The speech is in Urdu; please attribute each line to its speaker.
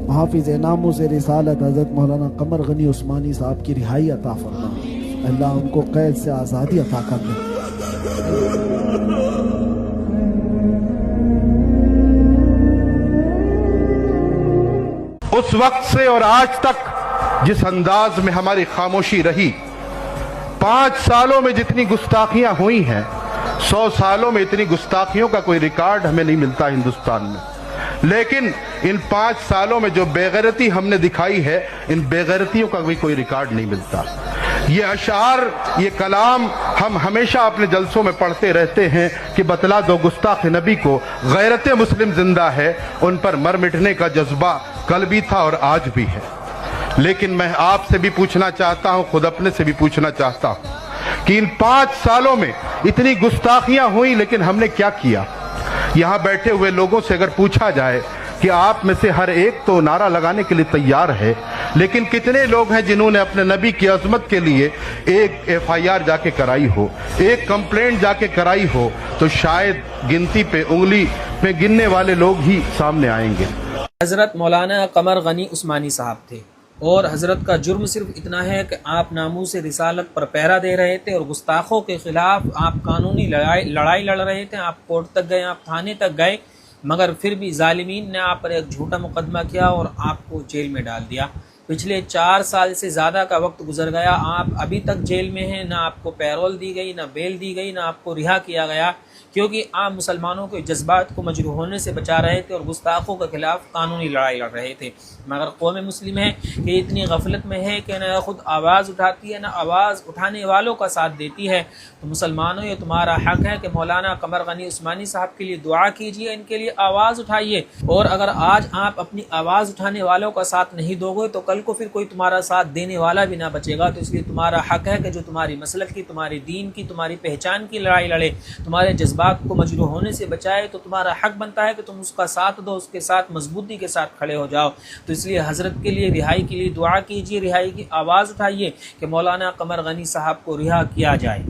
Speaker 1: حافظ ناموس رسالت حضرت مولانا قمر غنی عثمانی صاحب کی رہائی عطا فرما، اللہ ان کو قید سے آزادی عطا کر دے۔
Speaker 2: اس وقت سے اور آج تک جس انداز میں ہماری خاموشی رہی، 5 سالوں میں جتنی گستاخیاں ہوئی ہیں، 100 سالوں میں اتنی گستاخیوں کا کوئی ریکارڈ ہمیں نہیں ملتا ہندوستان میں، لیکن ان 5 سالوں میں جو بے غیرتی ہم نے دکھائی ہے، ان بے غیرتیوں کا بھی کوئی ریکارڈ نہیں ملتا۔ یہ اشعار، یہ کلام ہم ہمیشہ اپنے جلسوں میں پڑھتے رہتے ہیں کہ بتلا دو گستاخ نبی کو غیرت مسلم زندہ ہے، ان پر مر مٹنے کا جذبہ کل بھی تھا اور آج بھی ہے۔ لیکن میں آپ سے بھی پوچھنا چاہتا ہوں، خود اپنے سے بھی پوچھنا چاہتا ہوں کہ ان 5 سالوں میں اتنی گستاخیاں ہوئی، لیکن ہم نے کیا کیا؟ یہاں بیٹھے ہوئے لوگوں سے اگر پوچھا جائے کہ آپ میں سے ہر ایک تو نعرہ لگانے کے لیے تیار ہے، لیکن کتنے لوگ ہیں جنہوں نے اپنے نبی کی عظمت کے لیے ایک FIR جا کے کرائی ہو، ایک کمپلینٹ جا کے کرائی ہو؟ تو شاید گنتی پہ انگلی میں گننے والے لوگ ہی سامنے آئیں گے۔
Speaker 3: حضرت مولانا قمر غنی عثمانی صاحب تھے، اور حضرت کا جرم صرف اتنا ہے کہ آپ ناموس رسالت پر پہرا دے رہے تھے، اور گستاخوں کے خلاف آپ قانونی لڑائی لڑ رہے تھے۔ آپ کورٹ تک گئے، آپ تھانے تک گئے، مگر پھر بھی ظالمین نے آپ پر ایک جھوٹا مقدمہ کیا اور آپ کو جیل میں ڈال دیا۔ پچھلے 4 سال سے زیادہ کا وقت گزر گیا، آپ ابھی تک جیل میں ہیں، نہ آپ کو پیرول دی گئی، نہ بیل دی گئی، نہ آپ کو رہا کیا گیا، کیونکہ آپ مسلمانوں کے جذبات کو مجروح ہونے سے بچا رہے تھے اور گستاخوں کے خلاف قانونی لڑائی لڑ رہے تھے۔ مگر قوم مسلم ہے کہ اتنی غفلت میں ہے کہ نہ خود آواز اٹھاتی ہے، نہ آواز اٹھانے والوں کا ساتھ دیتی ہے۔ تو مسلمانوں، یہ تمہارا حق ہے کہ مولانا قمر غنی عثمانی صاحب کے لیے دعا کیجیے، ان کے لیے آواز اٹھائیے، اور اگر آج آپ اپنی آواز اٹھانے والوں کا ساتھ نہیں دو گے تو کل کو پھر کوئی تمہارا ساتھ دینے والا بھی نہ بچے گا۔ تو اس لیے تمہارا حق ہے کہ جو تمہاری مسلک کی، تمہاری دین کی، تمہاری پہچان کی لڑائی لڑے، تمہارے جذبات کو مجروح ہونے سے بچائے، تو تمہارا حق بنتا ہے کہ تم اس کا ساتھ دو، اس کے ساتھ مضبوطی کے ساتھ کھڑے ہو جاؤ۔ تو اس لیے حضرت کے لیے رہائی کے لیے دعا کیجیے، رہائی کی آواز اٹھائیے کہ مولانا قمر غنی صاحب کو رہا کیا جائے۔